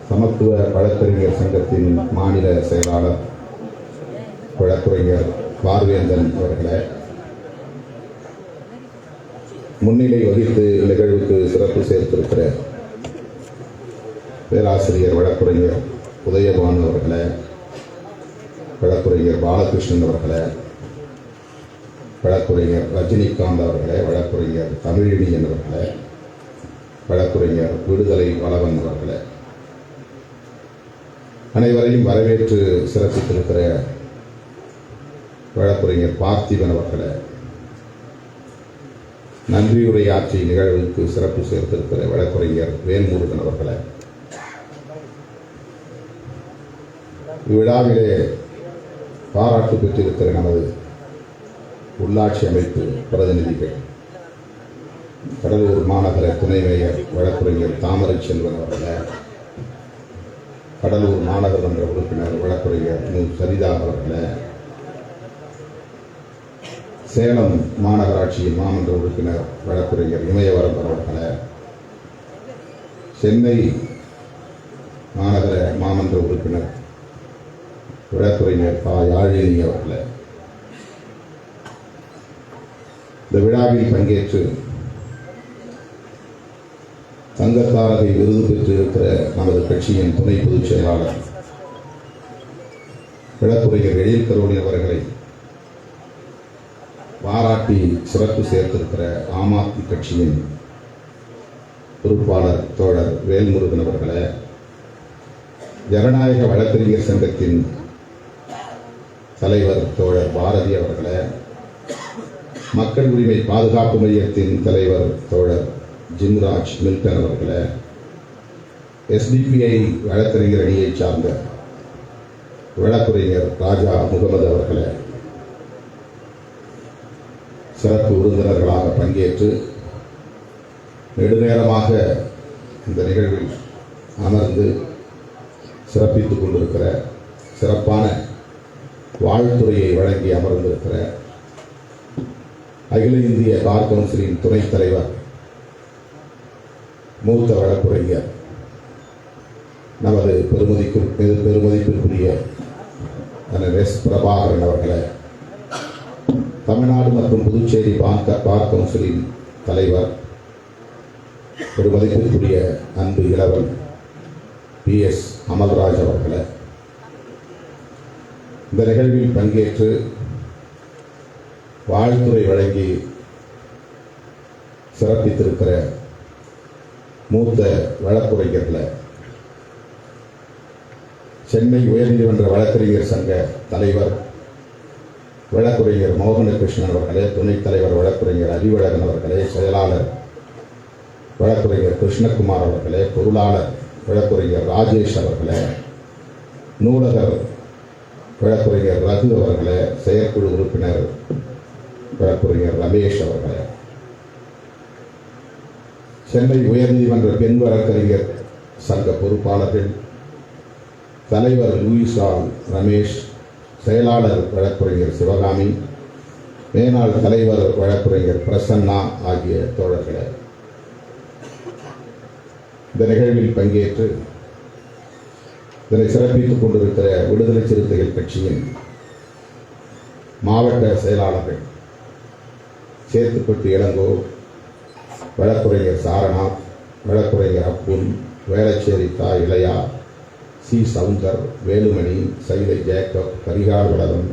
சமத்துவ வழக்கறிஞர் சங்கத்தின் மாநில செயலாளர் வழக்கறிஞர் பார்வேந்தன் அவர்களே, முன்னிலை வகித்து நிகழ்வுக்கு சிறப்பு சேர்த்திருக்கிற பேராசிரியர் வழக்கறிஞர் உதயபான் அவர்களே, வழக்கறிஞர் பாலகிருஷ்ணன் அவர்களே, வழக்கறிஞர் ரஜினிகாந்த் அவர்களே, வழக்கறிஞர் தமிழினியன் அவர்களே, வழக்கறிஞர் விடுதலை வளவன் அவர்களே, அனைவரையும் வரவேற்று சிறப்பித்திருக்கிற வழக்கறிஞர் பார்த்திபன் அவர்களே, நன்றியுரையாற்றி நிகழ்வுக்கு சிறப்பு சேர்த்திருக்கிற வழக்கறிஞர் வேல்முருகன் அவர்களே, இவ்விழாவிலே பாராட்டு பெற்றிருக்கிற நமது உள்ளாட்சி அமைப்பு பிரதிநிதிகள், கடலூர் மாநகர துணை மேயர் வழக்கறிஞர் தாமரை செல்வன் அவர்களே, கடலூர் மாநகரமன்ற உறுப்பினர் வழக்கறிஞர் சரிதா அவர்களே, சேலம் மாநகராட்சியின் மாமன்ற உறுப்பினர் வழக்கறிஞர் இமயவரம் அவர்களே, சென்னை மாநகர மாமன்ற உறுப்பினர் வழக்கறிஞர் யாழினி அவர்களே, இந்த விழாவில் பங்கேற்று தங்கத்தாரகை விருது பெற்றிருக்கிற நமது கட்சியின் துணை பொதுச் செயலாளர் வழக்கறிஞர் எழில் கரோடி அவர்களை பாராட்டி சிறப்பு சேர்த்திருக்கிற ஆம் ஆத்மி கட்சியின் பொறுப்பாளர் தோழர் வேல்முருகன் அவர்களே, ஜனநாயக வழக்கறிஞர் சங்கத்தின் தலைவர் தோழர் பாரதி அவர்களே, மக்கள் உரிமை பாதுகாப்பு மையத்தின் தலைவர் தோழர் ஜிம்ராஜ் மில்டன் அவர்களே, SDPI வழக்கறிஞர் அணியை சார்ந்த வழக்கறிஞர் ராஜா முகமது அவர்களே, சிறப்பு விருந்தினர்களாக பங்கேற்று நெடுநேரமாக இந்த நிகழ்வில் அமர்ந்து சிறப்பித்துக் கொண்டிருக்கிற சிறப்பான வாழ்த்துறையை வழங்கி அமர்ந்திருக்கிற அகில இந்திய பார் கவுன்சிலின் துணைத் தலைவர் மூத்த வழக்கறிஞர் நமது பெருமதிப்பிற்குரிய எஸ் பிரபாகரன் அவர்களே, தமிழ்நாடு மற்றும் புதுச்சேரி பார் கவுன்சிலின் தலைவர் பெருமதிப்பிற்குரிய அன்பு இளவல் PS அமல்ராஜ் அவர்களே, இந்த நிகழ்வில் பங்கேற்று வாழ்த்துறை வழங்கி சிறப்பித்திருக்கிற மூத்த வழக்கறிஞர்களே, சென்னை உயர்நீதிமன்ற வழக்கறிஞர் சங்க தலைவர் வழக்கறிஞர் மோகனகிருஷ்ணன் அவர்களே, துணைத் தலைவர் வழக்கறிஞர் அறிவழகன் அவர்களே, செயலாளர் வழக்கறிஞர் கிருஷ்ணகுமார் அவர்களே, பொருளாளர் வழக்கறிஞர் ராஜேஷ் அவர்களே, நூலகர் வழக்கறிஞர் ரகு அவர்களே, செயற்குழு உறுப்பினர் வழக்கறிஞர் ரமேஷ் அவர்களே, சென்னை உயர்நீதிமன்ற பெண் வழக்கறிஞர் சங்க பொறுப்பாளர்கள், தலைவர் லூயிசால் ரமேஷ், செயலாளர் வழக்கறிஞர் சிவகாமி, மேனாள் தலைவர் வழக்கறிஞர் பிரசன்னா ஆகிய தோழர்களே, இந்த நிகழ்வில் பங்கேற்று இதனை சிறப்பித்துக் கொண்டிருக்கிற விடுதலை சிறுத்தைகள் கட்சியின் மாவட்ட செயலாளர்கள் சேத்துப்பட்டு இளங்கோ, வழக்கறிஞர் சாரநாத், வழக்கறிஞர் அப்புல், வேளச்சேரி தா இளையா, சி சவுந்தர், வேலுமணி, சைதை ஜேக்கப், கரிகால் வளவன்,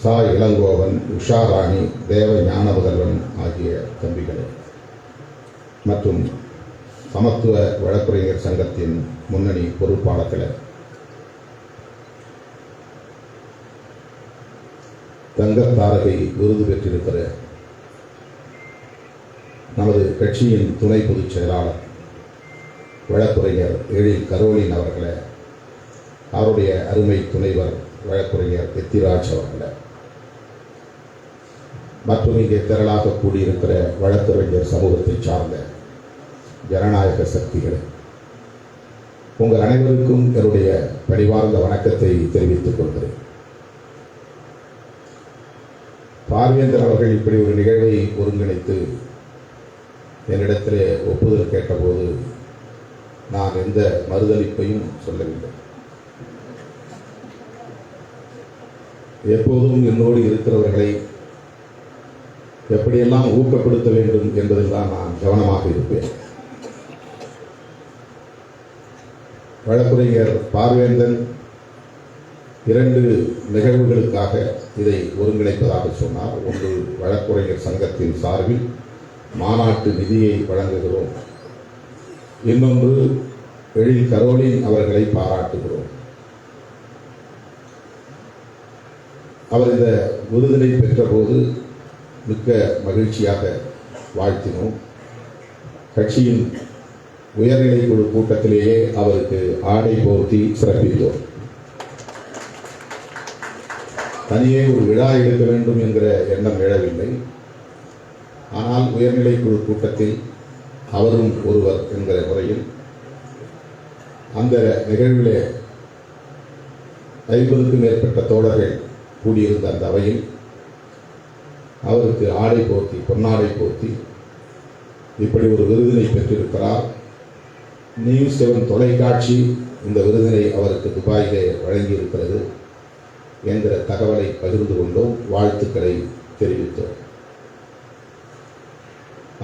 சா இளங்கோவன், உஷாராணி, தேவ ஞானமுதல்வன் ஆகிய தம்பிகளே, மற்றும் சமத்துவ வழக்கறிஞர் சங்கத்தின் முன்னணி பொறுப்பாளர்களே, தங்கத்தாரகை விருது பெற்றிருக்கிற நமது கட்சியின் துணை பொதுச் செயலாளர் வழக்கறிஞர் எழில் கரோலின் அவர்களே, அவருடைய அருமை துணைவர் வழக்கறிஞர் எத்திராஜ் அவர்களே, மற்றும் இங்கே திரளாக கூடியிருக்கிற வழக்கறிஞர் சமூகத்தை சார்ந்த ஜனநாயக சக்திகளே, உங்கள் அனைவருக்கும் என்னுடைய பணிவார்ந்த வணக்கத்தை தெரிவித்துக் கொள்கிறேன். பார்வேந்தர் அவர்கள் இப்படி ஒரு நிகழ்வை ஒருங்கிணைத்து என்னிடத்திலே ஒப்புதல் கேட்டபோது நான் எந்த மறுதளிப்பையும் சொல்லவில்லை. எப்போதும் என்னோடு இருக்கிறவர்களை எப்படியெல்லாம் ஊக்கப்படுத்த வேண்டும் என்பதில் தான் நான் கவனமாக இருப்பேன். வழக்குரைஞர் பார்வேந்தன் 2 நிகழ்வுகளுக்காக இதை ஒருங்கிணைப்பதாக சொன்னார். ஒன்று, வழக்குரைஞர் சங்கத்தின் சார்பில் மாநாட்டு நிதியை வழங்குகிறோம். இன்னொன்று, எழில் கரோலின் அவர்களை பாராட்டுகிறோம். அவர் இந்த விருதினை பெற்றபோது மிக்க மகிழ்ச்சியாக வாழ்த்தினோம். கட்சியின் உயர்நிலை குழு கூட்டத்திலேயே அவருக்கு ஆடை போர்த்தி சிறப்பித்தோம். தனியே ஒரு விழா எடுக்க வேண்டும் என்கிற எண்ணம் எழவில்லை. ஆனால் உயர்நிலை குழு கூட்டத்தில் அவரும் ஒருவர் என்கிற முறையில் அந்த நிகழ்விலே 50க்கும் மேற்பட்ட தோழர்கள் கூடியிருந்த அந்த அவையில் அவருக்கு ஆடை போர்த்தி, பொன்னாடை போர்த்தி, இப்படி ஒரு விருதினை பெற்றிருக்கிறார். நியூஸ் 7 தொலைக்காட்சி இந்த விருதினை அவருக்கு துபாயிலே வழங்கியிருக்கிறது என்கிற தகவலை பகிர்ந்து கொண்டோம், வாழ்த்துக்களை தெரிவித்தோம்.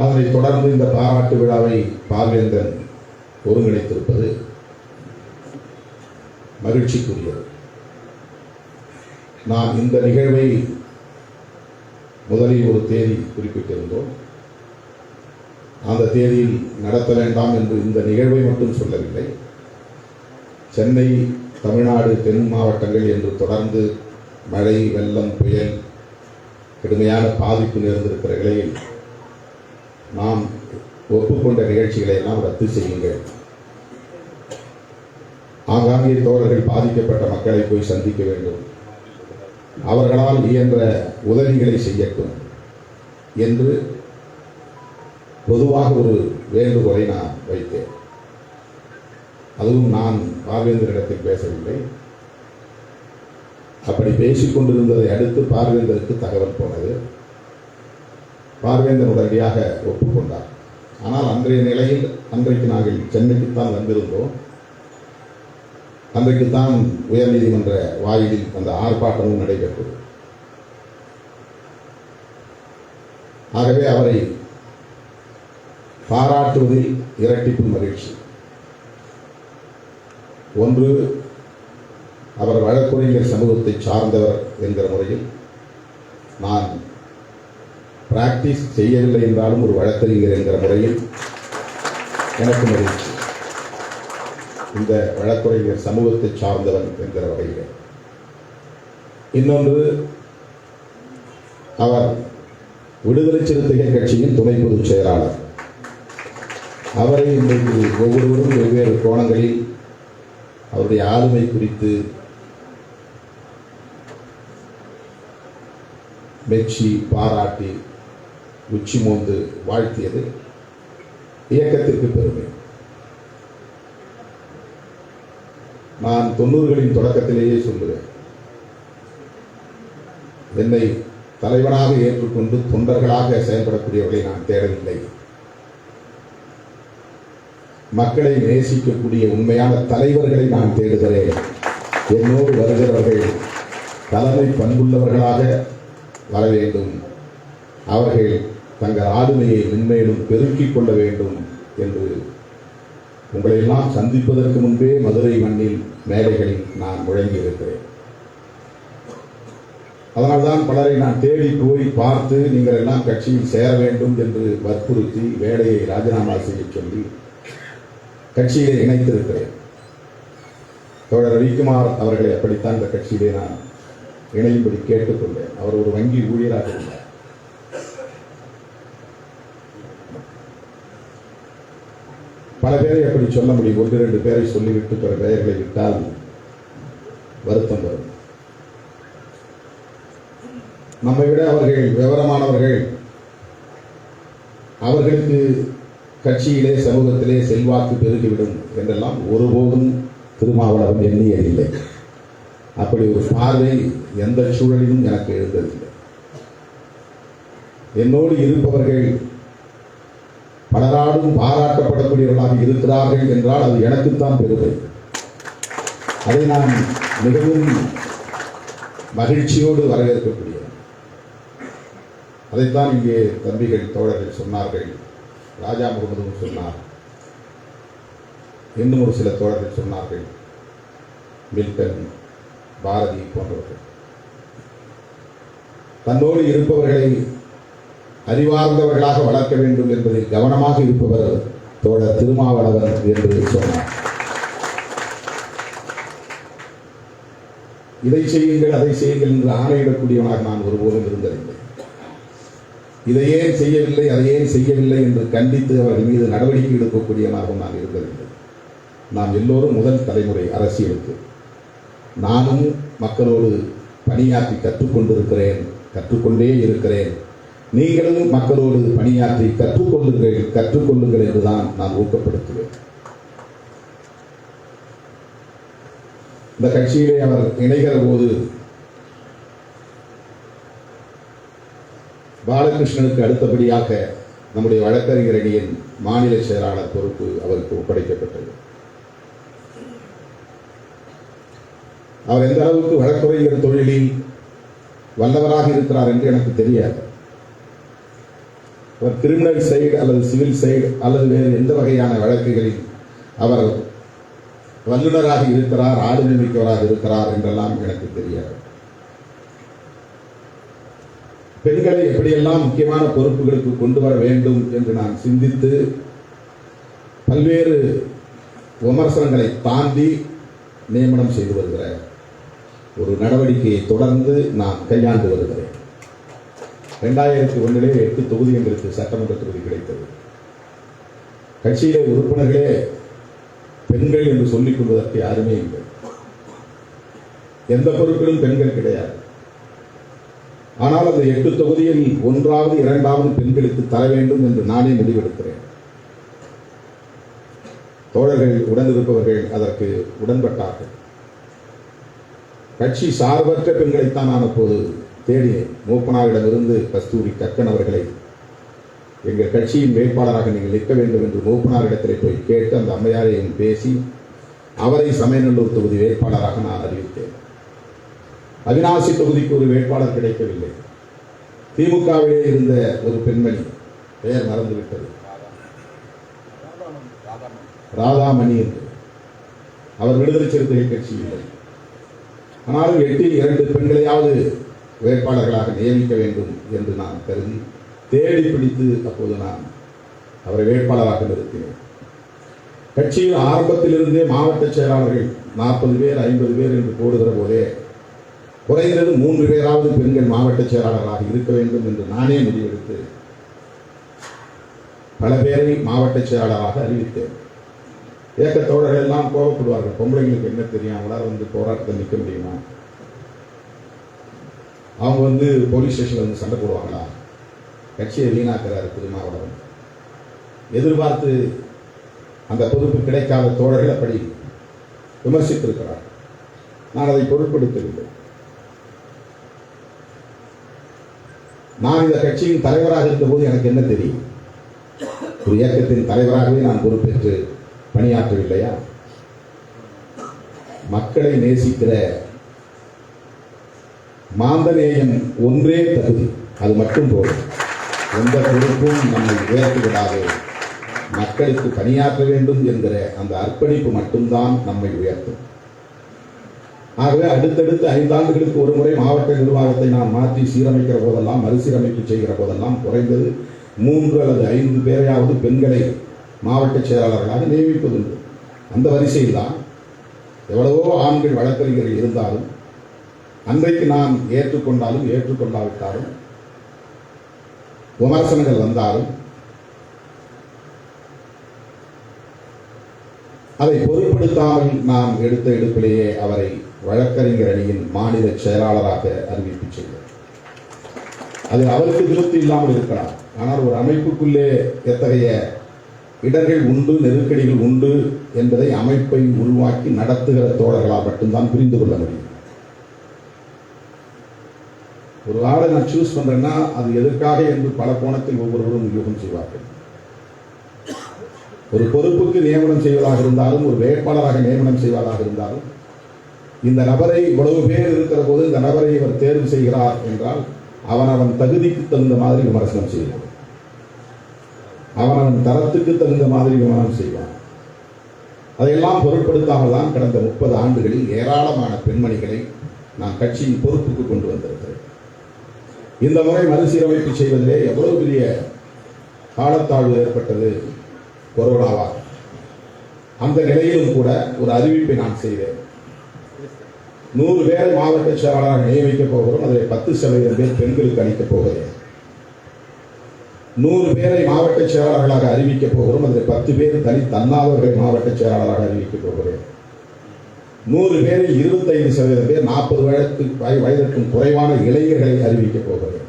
அதனைத் தொடர்ந்து இந்த பாராட்டு விழாவை பார்வேந்தன் ஒருங்கிணைத்திருப்பது மகிழ்ச்சிக்குரியது. நான் இந்த நிகழ்வை முதலில் ஒரு தேதி குறிப்பிட்டிருந்தோம். அந்த தேதியில் நடத்த வேண்டாம் என்று இந்த நிகழ்வை மட்டும் சொல்லவில்லை. சென்னை, தமிழ்நாடு, தென் மாவட்டங்கள் என்று தொடர்ந்து மழை, வெள்ளம், புயல், கடுமையான பாதிப்பு நேர்ந்திருக்கிற நிலையில் நாம் ஒப்புக்கொண்ட நிகழ்ச்சிகளை எல்லாம் ரத்து செய்யுங்கள். ஆங்காங்கே தோழர்கள் பாதிக்கப்பட்ட மக்களை போய் சந்திக்க வேண்டும், அவர்களால் இயன்ற உதவிகளை செய்யட்டும் என்று பொதுவாக ஒரு வேண்டுகோளை நான் வைத்தேன். அதுவும் நான் பார்வேந்தரிடத்தில் பேசவில்லை. அப்படி பேசிக் கொண்டிருந்ததை அடுத்து பார்வேந்தருக்கு தகவல் போனது. பார்வேந்தர் உடனடியாக ஒப்புக்கொண்டார். ஆனால் அன்றைய நிலையில் அன்றைக்கு நாங்கள் சென்னைக்குத்தான் வந்திருந்தோம். அன்றைக்குத்தான் உயர்நீதிமன்ற வாயிலில் அந்த ஆர்ப்பாட்டமும் நடைபெற்றது. ஆகவே அவரை பாராட்டுவதில் இரட்டிப்பு மகிழ்ச்சி. ஒன்று, அவர் வழக்குரைஞர் சமூகத்தை சார்ந்தவர் என்கிற முறையில் நான் பிராக்டிஸ் செய்யவில்லை என்றாலும் ஒரு வழக்கறிஞர் என்கிற முறையில் எனக்கு மகிழ்ச்சி. இந்த வழக்குரைஞர் சமூகத்தை சார்ந்தவன் என்கிற வகையில். இன்னொன்று, அவர் விடுதலை சிறுத்தைகள் கட்சியின் துணை பொதுச் செயலாளர். அவரை இன்றைக்கு ஒவ்வொருவரும் வெவ்வேறு கோணங்களில் அவருடைய ஆளுமை குறித்து மெச்சி, பாராட்டி, உச்சி மோந்து வாழ்த்தியது இயக்கத்திற்கு பெருமை. நான் 90களின் தொடக்கத்திலேயே சொல்லுவேன், என்னை தலைவனாக ஏற்றுக்கொண்டு தொண்டர்களாக செயல்படக்கூடியவர்களை நான் தேடவில்லை. மக்களை நேசிக்கக்கூடிய உண்மையான தலைவர்களை நான் தேடுகிறேன். என்னோடு வருகிறவர்கள் தலைமை பண்புள்ளவர்களாக வர வேண்டும். அவர்கள் தங்கள் ஆளுமையை மென்மேலும் பெருக்கிக் கொள்ள வேண்டும் என்று உங்களையெல்லாம் சந்திப்பதற்கு முன்பே மதுரை மண்ணில் மேடைகளில் நான் முழங்கியிருக்கிறேன். அதனால்தான் பலரை நான் தேடி போய் பார்த்து நீங்கள் எல்லாம் கட்சியில் சேர வேண்டும் என்று வற்புறுத்தி வேலையை ராஜினாமா செய்ய சொல்லி கட்சியிலே இணைத்திருக்கிறேன். தோழர் ரவிக்குமார் அவர்களை அப்படித்தான் இந்த கட்சியிலே நான் இணையும்படி கேட்டுக்கொண்டேன். அவர் ஒரு வங்கி ஊழியராக இருந்தார். பல பேரை அப்படி சொல்ல முடியும். 1-2 பேரை சொல்லிவிட்டு பிற பெயர்களை விட்டால் வருத்தம் வரும். நம்மை விட அவர்கள் விவரமானவர்கள். அவர்களுக்கு கட்சியிலே சமூகத்திலே செல்வாக்கு பெருகிவிடும் என்றெல்லாம் ஒருபோதும் திருமாவளவன் எண்ணியதில்லை. அப்படி ஒரு பார்வை எந்த சூழலிலும் எனக்கு எழுந்ததில்லை. என்னோடு இருப்பவர்கள் பலராலும் பாராட்டப்படக்கூடியவர்களாக இருக்கிறார்கள் என்றால் அது எனக்குத்தான் பெருமை. அதை நான் மிகவும் மகிழ்ச்சியோடு வரவேற்கக்கூடியது. அதைத்தான் இங்கே தம்பிகள் தோழர்கள் சொன்னார்கள். ராஜா முகமதும் சொன்னார், இன்னும் ஒரு சில தோழர்கள் சொன்னார்கள், மில்டன், பாரதி போன்றவர்கள். தன்னோடு இருப்பவர்களை அறிவார்ந்தவர்களாக வளர்க்க வேண்டும் என்பதில் கவனமாக இருப்பவர் தோழர் திருமாவளவன் என்று சொன்னார். இதை செய்யுங்கள் அதை செய்யுங்கள் என்று ஆணையிடக்கூடியவனாக நான் ஒருபோதும் இருந்ததில்லை. இதை ஏன் செய்யவில்லை அதை ஏன் செய்யவில்லை என்று கண்டித்து அவர்கள் மீது நடவடிக்கை எடுக்கக்கூடியவனாகவும் நான் இருந்ததில்லை. நாம் எல்லோரும் முதல் தலைமுறை அரசியலுக்கு. நானும் மக்களோடு பணியாற்றி கற்றுக்கொண்டிருக்கிறேன், கற்றுக்கொண்டே இருக்கிறேன். நீங்களும் மக்களோடு பணியாற்றி கற்றுக்கொள்ளுங்கள் என்றுதான் நான் ஊக்கப்படுத்துவேன். இந்த கட்சியிலே அவர் இணைகிற போது பாலகிருஷ்ணனுக்கு அடுத்தபடியாக நம்முடைய வழக்கறிஞர் அணியின் மாநில செயலாளர் பொறுப்பு அவருக்கு ஒப்படைக்கப்பட்டது. அவர் எந்த அளவுக்கு வழக்குரைஞர் தொழிலில் வல்லவராக இருக்கிறார் என்று எனக்கு தெரியாது. அவர் கிரிமினல் சைடு அல்லது சிவில் சைடு அல்லது வேறு எந்த வகையான வழக்குகளில் அவர் வல்லுநராக இருக்கிறார், ஆளுமை மிக்கவராக இருக்கிறார் என்றெல்லாம் எனக்கு தெரியாது. பெண்களை எப்படியெல்லாம் முக்கியமான பொறுப்புகளுக்கு கொண்டு வர வேண்டும் என்று நான் சிந்தித்து பல்வேறு விமர்சனங்களை தாண்டி நியமனம் செய்து வருகிற ஒரு நடவடிக்கையை தொடர்ந்து நான் கையாண்டு வருகிறேன். 2001 8 தொகுதி எங்களுக்கு சட்டமன்ற தொகுதி கிடைத்தது. கட்சியிலே உறுப்பினர்களே பெண்கள் என்று சொல்லிக் கொள்வதற்கு யாருமே இல்லை. எந்த பொறுப்பிலும் பெண்கள் கிடையாது. ஆனால் அந்த 8 தொகுதியில் 1வது 2வது பெண்களுக்கு தர வேண்டும் என்று நானே முடிவெடுக்கிறேன். தோழர்கள் உடனிருப்பவர்கள் அதற்கு உடன்பட்டார்கள். கட்சி சார்பற்ற பெண்களைத்தான் நான் அப்போது தேடினேன். மூப்பனாரிடமிருந்து கஸ்தூரி கக்கன் அவர்களை எங்கள் கட்சியின் வேட்பாளராக நீங்கள் நிற்க வேண்டும் என்று மூப்பனாரிடத்திலே போய் கேட்டு அந்த அம்மையாரையும் பேசி அவரை சமயநல்லூர் தொகுதி வேட்பாளராக நான் அறிவித்தேன். அவிநாசி தொகுதிக்கு ஒரு வேட்பாளர் கிடைக்கவில்லை. திமுகவிலே இருந்த ஒரு பெண்மணி, பெயர் மறந்துவிட்டது, ராதாமணி என்று, அவர் விடுதலை சிறுத்தைகள் கட்சி இல்லை. ஆனாலும் 8 இல் 2 பெண்களையாவது வேட்பாளர்களாக நியமிக்க வேண்டும் என்று நான் கருதி தேடி பிடித்து அப்போது நான் அவரை வேட்பாளராக நிறுத்தினேன். கட்சியில் ஆரம்பத்திலிருந்தே மாவட்ட செயலாளர்கள் 40 பேர் 50 பேர் என்று போடுகிற போதே குறைந்தது 3 பேராவது பெண்கள் மாவட்ட செயலாளராக இருக்க வேண்டும் என்று நானே முடிவெடுத்து பல பேரை மாவட்ட செயலாளராக அறிவித்தேன். இயக்க தோழர்கள் எல்லாம் கோபப்படுவார்கள், பொம்பளைங்களுக்கு என்ன தெரியும், அவங்களால வந்து போராட்டத்தில் நிற்க முடியுமா, அவங்க வந்து போலீஸ் ஸ்டேஷன்ல வந்து சண்டை போடுவாங்களா, கட்சியை வீணாக்கிறார் திருமாவளவன் எதிர்பார்த்து அந்த பொறுப்பு கிடைக்காத தோழர்கள் அப்படி விமர்சித்திருக்கிறார். நான் அதை பொருட்படுத்தவில்லை. நான் இந்த கட்சியின் தலைவராக இருந்தபோது எனக்கு என்ன தெரியும்? ஒரு இயக்கத்தின் தலைவராகவே நான் பொறுப்பேற்று பணியாற்றவில்லையா? மக்களை நேசிக்கிற மாந்தநேயம் ஒன்றே தகுதி, அது மட்டும் போதும். எந்த பொறுப்பும் நம்மை உயர்த்தி விடாது. மக்களுக்கு பணியாற்ற வேண்டும் என்கிற அந்த அர்ப்பணிப்பு மட்டும்தான் நம்மை உயர்த்தும். ஆகவே அடுத்தடுத்து 5 ஆண்டுகளுக்கு ஒரு முறை மாவட்ட நிர்வாகத்தை நாம் மாற்றி சீரமைக்கிற போதெல்லாம், மறுசீரமைப்பு செய்கிற போதெல்லாம் குறைந்தது 3 அல்லது 5 பேரையாவது பெண்களை மாவட்ட செயலாளர்களாக நியமிப்பதுண்டு. அந்த வரிசையில் தான் எவ்வளவோ ஆண்கள் வழக்கறிஞர்கள் இருந்தாலும், அன்றைக்கு நான் ஏற்றுக்கொண்டாலும் ஏற்றுக்கொள்ளாவிட்டாலும், விமர்சனங்கள் வந்தாலும் அதை பொருட்படுத்தாமல் நாம் எடுத்த எடுப்பிலேயே அவரை வழக்கறிஞர் அணியின் மாநில செயலாளராக அறிவிப்பு செய்தார். அது அவருக்கு திருப்தி இல்லாமல் இருக்கலாம். ஆனால் ஒரு அமைப்புக்குள்ளே எத்தகைய இடர்கள் உண்டு, நெருக்கடிகள் உண்டு என்பதை அமைப்பை உருவாக்கி நடத்துகிற தோழர்களால் மட்டும்தான் புரிந்து கொள்ள முடியும். ஒரு ஆளை நான் சூஸ் பண்றேன்னா அது எதற்காக என்று பல கோணத்தில் ஒவ்வொருவரும் யூகம் செய்வார்கள். ஒரு பொறுப்புக்கு நியமனம் செய்வதாக இருந்தாலும், ஒரு வேட்பாளராக நியமனம் செய்வதாக இருந்தாலும், இந்த நபரை இவ்வளவு பேர் இருக்கிற போது இந்த நபரை இவர் தேர்வு செய்கிறார் என்றால் அவன் தகுதிக்கு தகுந்த மாதிரி விமர்சனம் செய்வான், அவன் தரத்துக்கு தகுந்த மாதிரி விமர்சனம் செய்வான். அதையெல்லாம் பொருட்படுத்தாமல் தான் கடந்த 30 ஆண்டுகளில் ஏராளமான பெண்மணிகளை நான் கட்சியின் பொறுப்புக்கு கொண்டு வந்திருக்கிறேன். இந்த முறை மறுசீரமைப்பு செய்வதிலே எவ்வளவு பெரிய காலத்தாழ்வு ஏற்பட்டது கொரோனாவால். அந்த நிலையிலும் கூட ஒரு அறிவிப்பை நான் செய்தேன். 100 பேரை மாவட்ட செயலாளராக நியமிக்கப் போகிறோம். அதில் 10% பேர் பெண்களுக்கு அளிக்கப் போகிறேன். 100 பேரை மாவட்ட செயலாளர்களாக அறிவிக்கப் போகிறோம். அதில் 10 பேர் தலித் அல்லாதவர்களை மாவட்ட செயலாளராக அறிவிக்கப் போகிறேன். 100 பேரில் 25% பேர் 40 வயதிற்கும் குறைவான இளைஞர்களை அறிவிக்கப் போகிறேன்.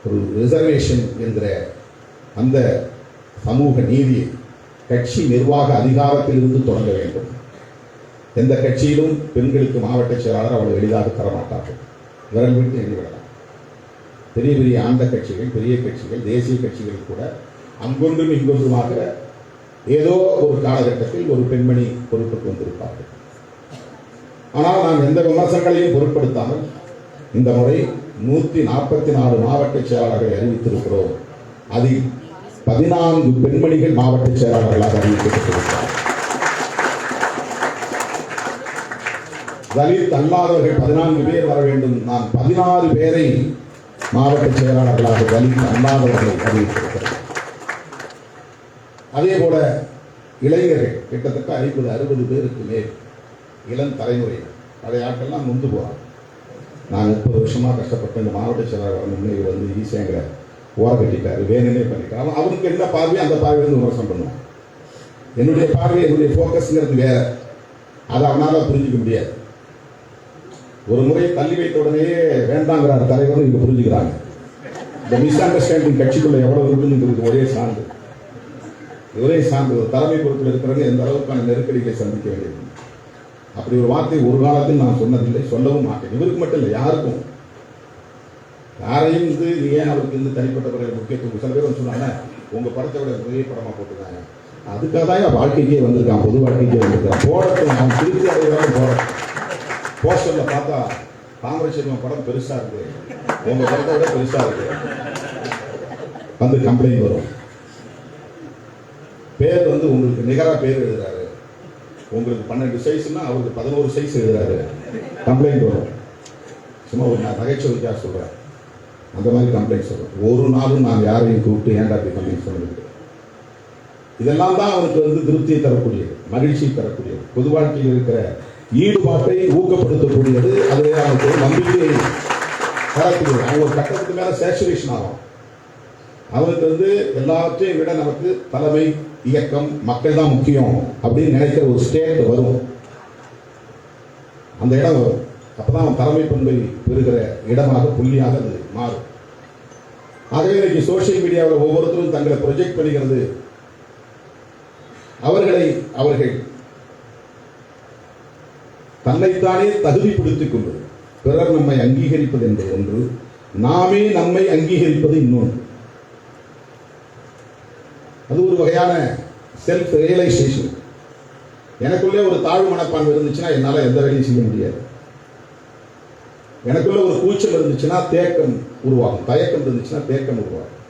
ஒரு ரிசர்வேஷன் என்கிற அந்த சமூக நீதியை கட்சி நிர்வாக அதிகாரத்தில் இருந்து தொடங்க வேண்டும். எந்த கட்சியிலும் பெண்களுக்கு மாவட்ட செயலாளர் அவ்வளவு எளிதாக தரமாட்டார்கள். விரல் விட்டு எண்ணிவிடலாம். பெரிய பெரிய ஆண்ட கட்சிகள், பெரிய கட்சிகள், தேசிய கட்சிகள் கூட அங்கொன்றும் இங்கொன்றுமாக ஏதோ ஒரு காலகட்டத்தில் ஒரு பெண்மணி பொறுப்புக்கு வந்திருப்பார்கள். ஆனால் நான் எந்த விமர்சனங்களையும் பொருட்படுத்தாமல் இந்த முறை 144 மாவட்ட செயலாளர்களை அறிவித்திருக்கிறோம். அதில் 14 பெண்மணிகள் மாவட்ட செயலாளர்களாக அறிவிக்கப்பட்டிருக்கிறார். தலித் அல்லாதவர்கள் 14 பேர் வர வேண்டும். நான் 16 பேரை மாவட்ட செயலாளர்களாக தலித் அல்லாதவர்களை அறிவித்திருக்கிறேன். அதே போல இளைஞர்கள் கிட்டத்தட்ட 50-60 பேருக்கு மேல் இளம் தலைமுறை, பழைய ஆட்கள்லாம் முந்து போகிறாங்க. நான் 30 வருஷமாக கஷ்டப்பட்டு இந்த மாவட்ட செயலாளர் முன்னேறி வந்து ஈஸியாங்கிற ஓர கட்டிட்டாரு, வேணுனே பண்ணிட்டாரு. அவனுக்கு என்ன பார்வை, அந்த பார்வையிலிருந்து விமர்சனம் பண்ணுவான். என்னுடைய பார்வை, என்னுடைய ஃபோக்கஸ்ங்கிறது வேற. அதை அவனால் புரிஞ்சிக்க முடியாது. ஒரு முறை தள்ளி வைத்த உடனேயே வேண்டாங்கிறார் தலைவர், இவங்க புரிஞ்சுக்கிறாங்க. இந்த மிஸ் அண்டர்ஸ்டாண்டிங் கட்சிக்குள்ள எவ்வளவு இருக்குன்னு ஒரே சான்று. ஒரு தலைமை பொறுப்பில் இருக்கிறவங்க எந்த அளவுக்கான நெருக்கடிகளை சந்திக்க வேண்டியது. அப்படி ஒரு வார்த்தை ஒரு காலத்தில் நான் சொன்னதில்லை, சொல்லவும் மாட்டேன். இவருக்கு மட்டும் இல்லை, யாருக்கும். யாரையும் நீ ஏன் அவருக்கு தனிப்பட்ட பிறகு முக்கியத்துவம். சில பேர் சொன்னாங்க, உங்க படத்தை விட பெரிய படமா போட்டுருக்காங்க. அதுக்காக தான் வாழ்க்கைக்கே வந்திருக்கான், பொது வாழ்க்கைக்கே வந்திருக்கான். போடட்டும், அவன் திருப்தி அடைவாலும் போடட்டும். போஸ்டர்ல பார்த்தா காங்கிரஸ் படம் பெருசா இருக்கு, உங்க படத்தை விட பெருசா இருக்கு, வந்து கம்ப்ளைண்ட் வரும். பேர் உங்களுக்கு நிகரா பேர் எழுதுறாரு, உங்களுக்கு 12 சைஸ்னா அவருக்கு 11 சைஸ் எழுதுறாரு, கம்ப்ளைண்ட் வரும். சும்மா ஒரு நான் நகைச்சுவைக்காக சொல்றேன், அந்த மாதிரி கம்ப்ளைண்ட் சொல்றேன். ஒரு நாளும் நான் யாரையும் கூப்பிட்டு ஏன்டா அப்படி கம்ப்ளைண்ட் சொன்னது. இதெல்லாம் தான் அவருக்கு திருப்தியை தரக்கூடியது, மகிழ்ச்சியை தரக்கூடியது, பொது வாழ்க்கையில் இருக்கிற ஈடுபாட்டை ஊக்கப்படுத்தக்கூடியது. அதுவே அவனுக்கு ஒரு நம்பிக்கையை தரக்கூடியது. அவங்க ஒரு கட்டத்துக்கு மேல சேச்சுரேஷன் ஆகும். அவனுக்கு எல்லாத்தையும் விட நமக்கு தலைமை, இயக்கம், மக்கள் தான் முக்கியம் அப்படின்னு நினைக்கிற ஒரு ஸ்டேட் வரும். அந்த இடம் வரும். அப்பதான் அவன் தலைமை பண்பை பெறுகிற இடமாக, புள்ளியாக அது மாறும். ஆகவே இன்னைக்கு சோசியல் மீடியாவில் ஒவ்வொருத்தரும் தங்களை ப்ரொஜெக்ட் பண்ணுகிறது. அவர்கள் தன்னைத்தானே தகுதிப்படுத்திக் கொள்வது. பிறர் நம்மை அங்கீகரிப்பது என்பது ஒன்று, நாமே நம்மை அங்கீகரிப்பது இன்னொன்று. அது ஒரு வகையான செல்ஃப் ரியலைசேஷன். எனக்குள்ளே ஒரு தாழ்வு மனப்பான்மை இருந்துச்சுன்னா என்னால் எந்த வேலையும் செய்ய முடியாது. எனக்குள்ள ஒரு கூச்சல் இருந்துச்சுன்னா தேக்கம் உருவாகும், தயக்கம் இருந்துச்சுன்னா தேக்கம் உருவாகும்.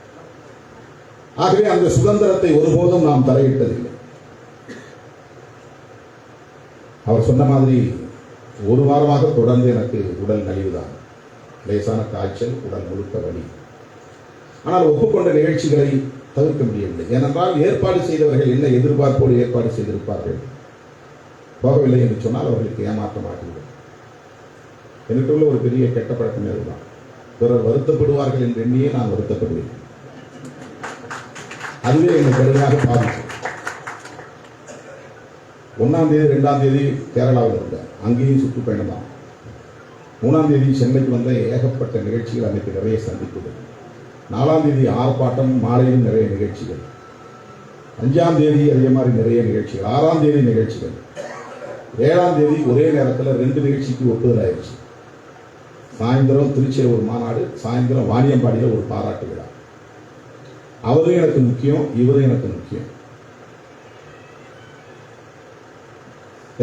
ஆகவே அந்த சுதந்திரத்தை ஒருபோதும் நாம் தலையிட்டதில்லை. அவர் சொன்ன மாதிரி ஒரு வாரமாக தொடர்ந்து எனக்கு உடல் நலிவுதான், லேசான காய்ச்சல், உடல் முழுக்க வலி. ஆனால் ஒப்புக்கொண்ட நிகழ்ச்சிகளை தவிர்க்க முடியவில்லை. ஏனென்றால் ஏற்பாடு செய்தவர்கள் என்ன எதிர்பார்ப்போடு ஏற்பாடு செய்திருப்பார்கள். போகவில்லை என்று சொன்னால் அவர்களுக்கு ஏமாற்றமாகிவிடும். எனக்குள்ள ஒரு பெரிய கெட்ட பழக்கம் அதுதான். பிறர் வருத்தப்படுவார்கள் என்று எண்ணியே நான் வருத்தப்படுவேன். அதுவே என்னை கடுமையாக பாதிக்கும். 1ஆம் தேதி 2ஆம் தேதி கேரளாவில் இருந்தேன், அங்கேயும் சுற்றுப்பயணம் தான். 3ஆம் தேதி சென்னைக்கு வந்த ஏகப்பட்ட நிகழ்ச்சிகள், அன்னைக்கு நிறைய சந்திப்புகள். 4ஆம் தேதி ஆர்ப்பாட்டம், மாலையில் நிறைய நிகழ்ச்சிகள். 5ஆம் தேதி அதே மாதிரி நிறைய நிகழ்ச்சிகள். 6ஆம் தேதி நிகழ்ச்சிகள். 7ஆம் தேதி ஒரே நேரத்தில் 2 நிகழ்ச்சிக்கு ஒப்புதல் ஆயிடுச்சு. சாயந்தரம் திருச்சியில் ஒரு மாநாடு, சாயந்தரம் வாணியம்பாடியில் ஒரு பாராட்டு விழா. அவரும் எனக்கு முக்கியம், இவரும் எனக்கு முக்கியம்.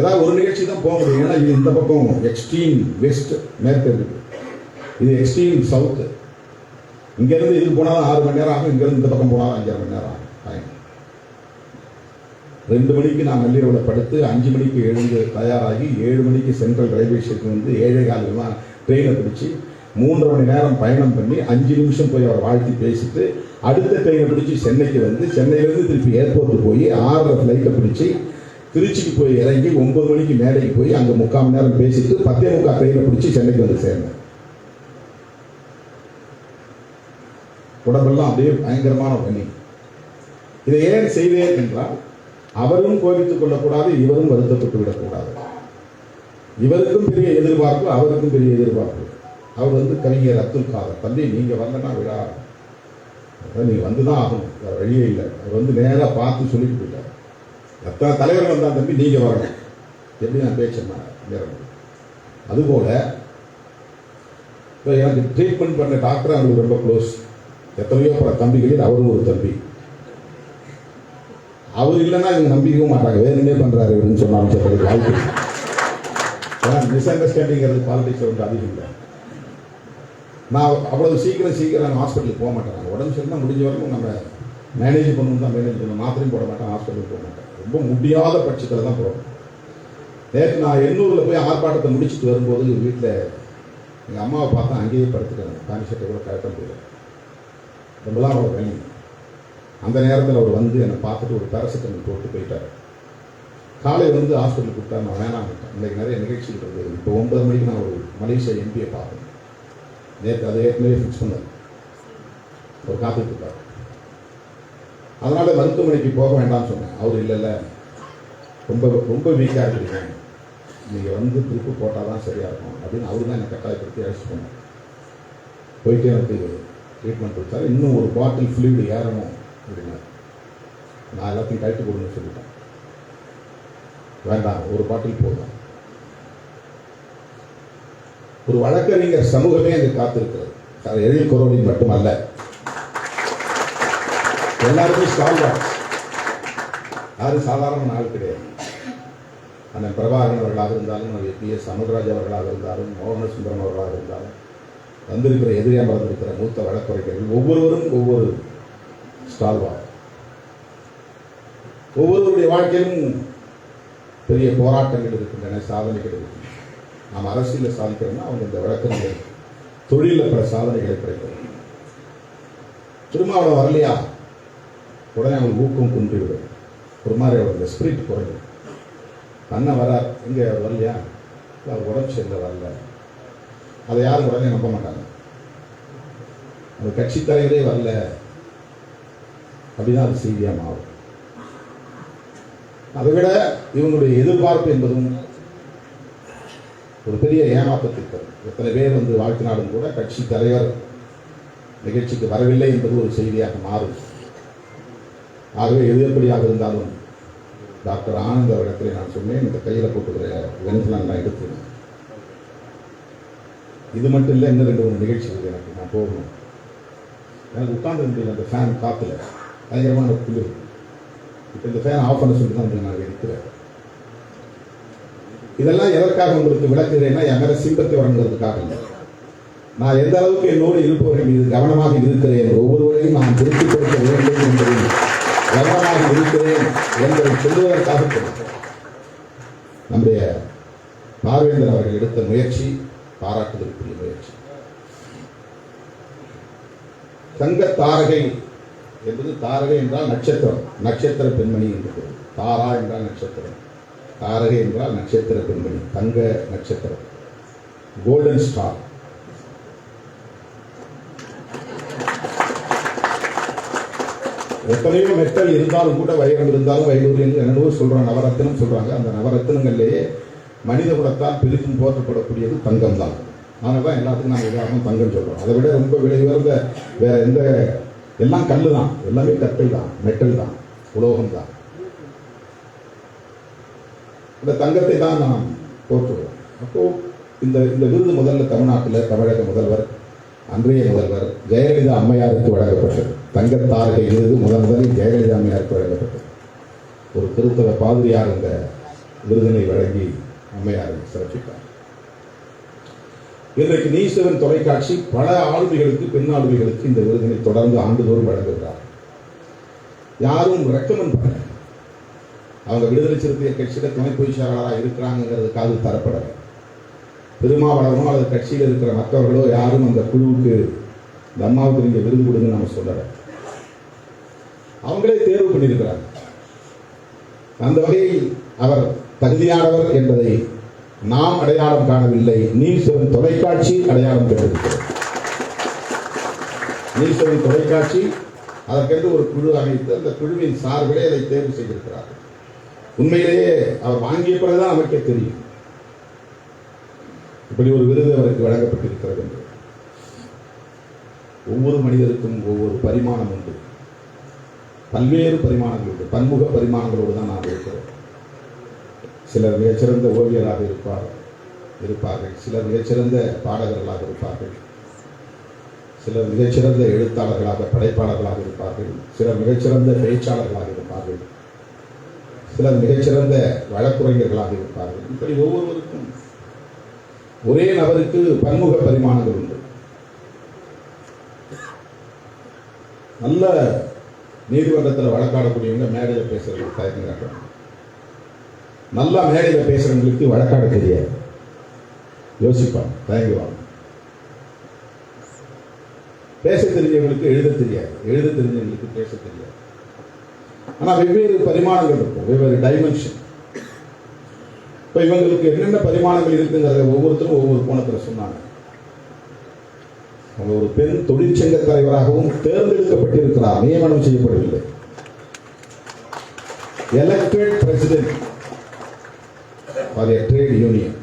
ஏதாவது ஒரு நிகழ்ச்சி தான் போக முடியும். ஏன்னா இது இந்த பக்கம் எக்ஸ்ட்ரீம் வெஸ்ட் மேற்கு இருக்குது, இது எக்ஸ்ட்ரீம் சவுத்து. இங்கேருந்து இதுக்கு போனாலும் 6 மணி நேரம் ஆகும், இங்கேருந்து இந்த பக்கம் போனாலும் 5.5 மணி நேரம் ஆகும் டைம். 2 மணிக்கு நான் நள்ளிரவில் படுத்து 5 மணிக்கு எழுந்து தயாராகி 7 மணிக்கு சென்ட்ரல் ரயில்வே ஸ்டேஷன் வந்து 7:15 ட்ரெயினை பிடிச்சி 3.5 மணி நேரம் பயணம் பண்ணி 5 நிமிஷம் போய் அவரை வாழ்த்தி பேசிட்டு அடுத்த ட்ரெயினை பிடிச்சி சென்னைக்கு வந்து சென்னையிலேருந்து திருப்பி ஏர்போர்ட்டுக்கு போய் 6:30 ஃப்ளைட்டை பிடிச்சி திருச்சிக்கு போய் இறங்கி 9 மணிக்கு மேடைக்கு போய் அங்கே 3/4 மணி நேரம் பேசிட்டு 10:45 ட்ரெயினை பிடிச்சி சென்னைக்கு வந்து சேர்ந்தேன். உடம்பெல்லாம் அப்படியே பயங்கரமான பணி. இதை ஏன் செய்தேன் என்றால் அவரும் கோபித்துக் கொள்ளக்கூடாது, இவரும் வருத்தப்பட்டு விடக்கூடாது. இவருக்கும் பெரிய எதிர்பார்ப்பு, அவருக்கும் பெரிய எதிர்பார்ப்பு. அவர் வந்து கவிஞர் அப்துல் காதர், தம்பி நீங்கள் வரலன்னா விழா நீங்கள் வந்து தான் ஆகணும், வழியே இல்லை. அவர் வந்து நேராக பார்த்து சொல்லிட்டு போயிட்டார். எத்தனை தலைவர் வந்தால் தம்பி நீங்கள் வரணும், எப்படி நான் பேச்சேன்னா நேரம். அதுபோல் இப்போ எனக்கு ட்ரீட்மெண்ட் பண்ண டாக்டர் அவங்களுக்கு ரொம்ப க்ளோஸ். எத்தனையோ பல தம்பிகளில் அவரும் ஒரு தம்பி. அவர் இல்லைன்னா இவங்க நம்பிக்கவும் மாட்டாங்க, வேணுமே பண்ணுறாரு இவருன்னு சொன்னாலும் சொல்றதுக்கு வாய்ப்பு. ஏன்னா மிஸ் அண்டர்ஸ்டாண்டிங்கிறது பாலிடிக்ஸ் வந்து அதிகம் இல்லை. நான் அவ்வளவு சீக்கிரம் நான் ஹாஸ்பிட்டலுக்கு போக மாட்டேன். உடம்பு சரினா முடிஞ்ச வரைக்கும் நம்ம மேனேஜ் பண்ணணும் தான் மேனேஜ் பண்ணணும். மாத்திரையும் போட மாட்டேன், ஹாஸ்பிட்டலுக்கு போக மாட்டேன். ரொம்ப முடியாத பட்சத்தில் தான் போகிறோம். நேற்று நான் எண்ணூரில் போய் ஆர்ப்பாட்டத்தை முடிச்சுட்டு வரும்போது வீட்டில் எங்கள் அம்மாவை பார்த்தா அங்கேயே படுத்துட்டாங்க. பேண்ட் ஷர்ட்டை கூட கரெக்டாக போயிடும். ரொம்பலாம் அவர் வேணும். அந்த நேரத்தில் அவர் வந்து என்னை பார்த்துட்டு ஒரு பேராசிட்டமல் போட்டு போயிட்டார். காலை வந்து ஹாஸ்பிட்டலுக்கு கூப்பிட்டா நான் வேணாம்ட்டேன். இன்றைக்கி நிறைய நிகழ்ச்சிகள் இருக்குது. இப்போ 9 மணிக்கு நான் ஒரு மலேசியா எம்பியை பார்க்கணும். நேற்று அதை ஏற்கனவே ஃபிக்ஸ் பண்ணார், அவர் காத்துட்டு இருக்கார். அதனால் மருத்துவமனைக்கு போக வேண்டாம்னு சொன்னேன். அவர் இல்லை ரொம்ப ரொம்ப வீக்காக இருக்கீங்க, நீங்கள் வந்து ட்ரிப்பு போட்டால் தான் சரியாக இருக்கும் அப்படின்னு அவர் தான் என்னை கட்டாயப்படுத்தி அழைச்சி போனார். போயிட்டு எனக்கு ட்ரீட்மெண்ட் கொடுத்தாரு. இன்னும் ஒரு பாட்டில் ஃப்ளூயிடு ஏறணும் அப்படின்னா நான் எல்லாத்தையும் கழித்து கொடுன்னு சொல்லிட்டேன். வேண்டாம், ஒரு பாட்டில் போதும். ஒரு வழக்கறிஞர் சமூகமே அங்கு காத்திருக்கிறது. எழில் கொரோனின் மட்டுமல்ல, எல்லாருமே ஸ்டால்வார்ட்ஸ். யாரும் சாதாரண ஆள் கிடையாது. அண்ணன் பிரபாகரன் அவர்களாக இருந்தாலும், PS அனுராஜ் அவர்களாக இருந்தாலும், மோகன சுந்தரம் அவர்களாக இருந்தாலும், வந்திருக்கிற எதிரியாக வந்திருக்கிற மூத்த வழக்கறிஞர்கள் ஒவ்வொருவரும் ஒவ்வொரு ஸ்டால்வார்ட். ஒவ்வொருவருடைய வாழ்க்கையிலும் பெரிய போராட்டங்கள் இருக்கின்றன, சாதனைகள் இருக்கின்றன. நாம் அரசியலில் சாதிக்கிறோம்னா அவங்க இந்த வழக்கறிஞர் தொழிலில் பல சாதனைகளை கிடைக்கிறது. திருமாவளவன் வரலையா உடனே அவங்களுக்கு ஊக்கம் குன்றிவிடும். ஒரு மாதிரி அவருடைய ஸ்பிரிட் குறையும். அண்ணன் வரார், எங்கே அவர் வரலையா, அவர் உடம்பு சேர்ந்த வரல, அதை யாரும் உடனே நம்ப மாட்டாங்க. அந்த கட்சி தலைவரே வரல அப்படின்னா அது செய்தியாக மாறும். அதை விட இவங்களுடைய எதிர்பார்ப்பு என்பதும் ஒரு பெரிய ஏமாற்றத்திற்கு. எத்தனை பேர் வந்து வாழ்த்தினாலும் கூட கட்சி தலைவர் நிகழ்ச்சிக்கு வரவில்லை என்பது ஒரு செய்தியாக மாறும். ஆகவே எது எப்படியாக இருந்தாலும் டாக்டர் ஆனந்த் அவரிடத்தில் நான் சொன்னேன், இந்த கையில் போட்டுக்கிற வெண்கலாம் நான் எடுத்துருவேன். இது மட்டும் இல்லை, இன்னும் 2-3 நிகழ்ச்சிகள் எனக்கு நான் போகணும். எனக்கு உட்கார்ந்து இருந்தேன் அந்த ஃபேன் காற்றுல பயங்கரமான குளிர். இப்போ இந்த ஃபேன் ஆஃப் பண்ண சொல்லி தான் நான் இருக்கிறேன். இதெல்லாம் எதற்காக உங்களுக்கு விளக்குகிறேன்னா, என் மேலே சிம்பத்தி வழங்குறதுக்காக இல்லை. நான் எந்த அளவுக்கு என்னோடு இருப்பவர்கள் மீது கவனமாக இருக்கிறேன், ஒவ்வொருவரையும் நான் திருப்தி கொடுக்க வேண்டும் என்பதில் கவனமாக இருக்கிறேன் என்பதை சொல்வதற்காக நம்முடைய பார்வேந்தர் அவர்கள் எடுத்த முயற்சி பாராட்டுதலுக்குரிய முயற்சி. தங்க தாரகை என்பது, தாரகை என்றால் நட்சத்திரம், நட்சத்திர பெண்மணி என்பது. தாரா என்றால் நட்சத்திரம், தாரகை என்றால் நட்சத்திர பெண்மணி, தங்க நட்சத்திரம், கோல்டன் ஸ்டார். எத்தனையோ மெட்டல் இருந்தாலும் கூட, வைரம் இருந்தாலும், வைடூரியம் என்னவோ சொல்றாங்க, நவரத்தினம் சொல்றாங்க. அந்த நவரத்தினங்கள்லேயே மனித குலத்தால் பெரிதும் போற்றப்படக்கூடியது தங்கம் தான். அதனால தான் எல்லாத்துக்கும் நாங்கள் உதாரணம் தங்கம் சொல்றோம். அதை விட ரொம்ப விலை உயர்ந்த வேற எந்த, எல்லாம் கல்லு தான், எல்லாமே கற்கள் தான், மெட்டல் தான், உலோகம் தான். இந்த தங்கத்தை தான் நாம் போற்றுவோம். அப்போ இந்த விருது முதல்ல தமிழ்நாட்டில் தமிழக முதல்வர், அன்றைய முதல்வர் ஜெயலலிதா அம்மையாருக்கு வழங்கப்பட்டது. தங்கத்தாரகை விருது முதலில் ஜெயலலிதா அம்மையாருக்கு வழங்கப்பட்டது. ஒரு கிறிஸ்தவ பாதிரியார் இந்த விருதினை வழங்கி அம்மையாரை சிறப்பித்தார். இன்றைக்கு நீ7 தொலைக்காட்சி பல ஆளுமைகளுக்கு, பெண் ஆளுமைகளுக்கு இந்த விருதினை தொடர்ந்து ஆண்டுதோறும் வழங்குகிறார். யாரும் ரெக்கமெண்ட் பண்ண, அவங்க விடுதலை சிறுத்தைகள் கட்சியில துணை பொதுச் செயலாளராக இருக்கிறாங்கிறதுக்காக தரப்படலை. பெருமாவளவனோ அல்லது கட்சியில் இருக்கிற மற்றவர்களோ யாரும் அந்த குழுவுக்கு இந்த அம்மாவுக்கு நீங்க விருது கொடுங்க நம்ம சொல்லலை. அவங்களே தேர்வு பண்ணியிருக்கிறாங்க. அந்த வகையில் அவர் தகுதியானவர் என்பதை நாம் அடையாளம் காணவில்லை, நீ7 தொலைக்காட்சி அடையாளம் பெற்றிருக்கிறது. நீ7 தொலைக்காட்சி அதற்கென்று ஒரு குழு அமைத்து அந்த குழுவின் சார்பிலே அதை தேர்வு செய்திருக்கிறார்கள். உண்மையிலேயே அவர் வாங்கிய பிறகுதான் நமக்கே தெரியும் இப்படி ஒரு விருது அவருக்கு வழங்கப்பட்டிருக்கிறது என்று. ஒவ்வொரு மனிதருக்கும் ஒவ்வொரு பரிமாணம் உண்டு, பல்வேறு பரிமாணங்கள் உண்டு, பன்முக பரிமாணங்களோடு தான் நாம் இருக்கிறோம். சிலர் மிகச்சிறந்த ஓவியராக இருப்பார்கள், சிலர் மிகச்சிறந்த பாடகர்களாக இருப்பார்கள், சிலர் மிகச்சிறந்த எழுத்தாளர்களாக படைப்பாளர்களாக இருப்பார்கள், சிலர் மிகச்சிறந்த பேச்சாளர்களாக இருப்பார்கள், சிலர் மிகச்சிறந்த வழக்குரைஞர்களாக இருப்பார்கள். இப்படி ஒவ்வொருவருக்கும் ஒரே நபருக்கு பன்முக பரிமாணங்கள் உண்டு. நல்ல நீதிமன்றத்தில் வழக்காடக்கூடியவங்க மேடையில் பேசுறதுக்கு தயக்கம் காட்டுறாங்க. நல்லா மேடையில் பேசுறவங்களுக்கு வழக்காட தெரியாது, யோசிப்பாங்க, தயங்குவாங்க. பேச தெரிஞ்சவங்களுக்கு எழுத தெரியாது, எழுத தெரிஞ்சவங்களுக்கு பேச தெரியாது. ஆனால் வெவ்வேறு பரிமாணங்கள் இருக்கும், வெவ்வேறு டைமென்ஷன். இப்போ இவங்களுக்கு என்னென்ன பரிமாணங்கள் இருக்குங்கிறத ஒவ்வொருத்தரும் ஒவ்வொரு கோணத்தில் சொன்னாங்க. அவங்க ஒரு பெண் தொழிற்சங்க தலைவராகவும் தேர்ந்தெடுக்கப்பட்டிருக்கிறார், நியமனம் செய்யப்படவில்லை. Elected president for a trade union.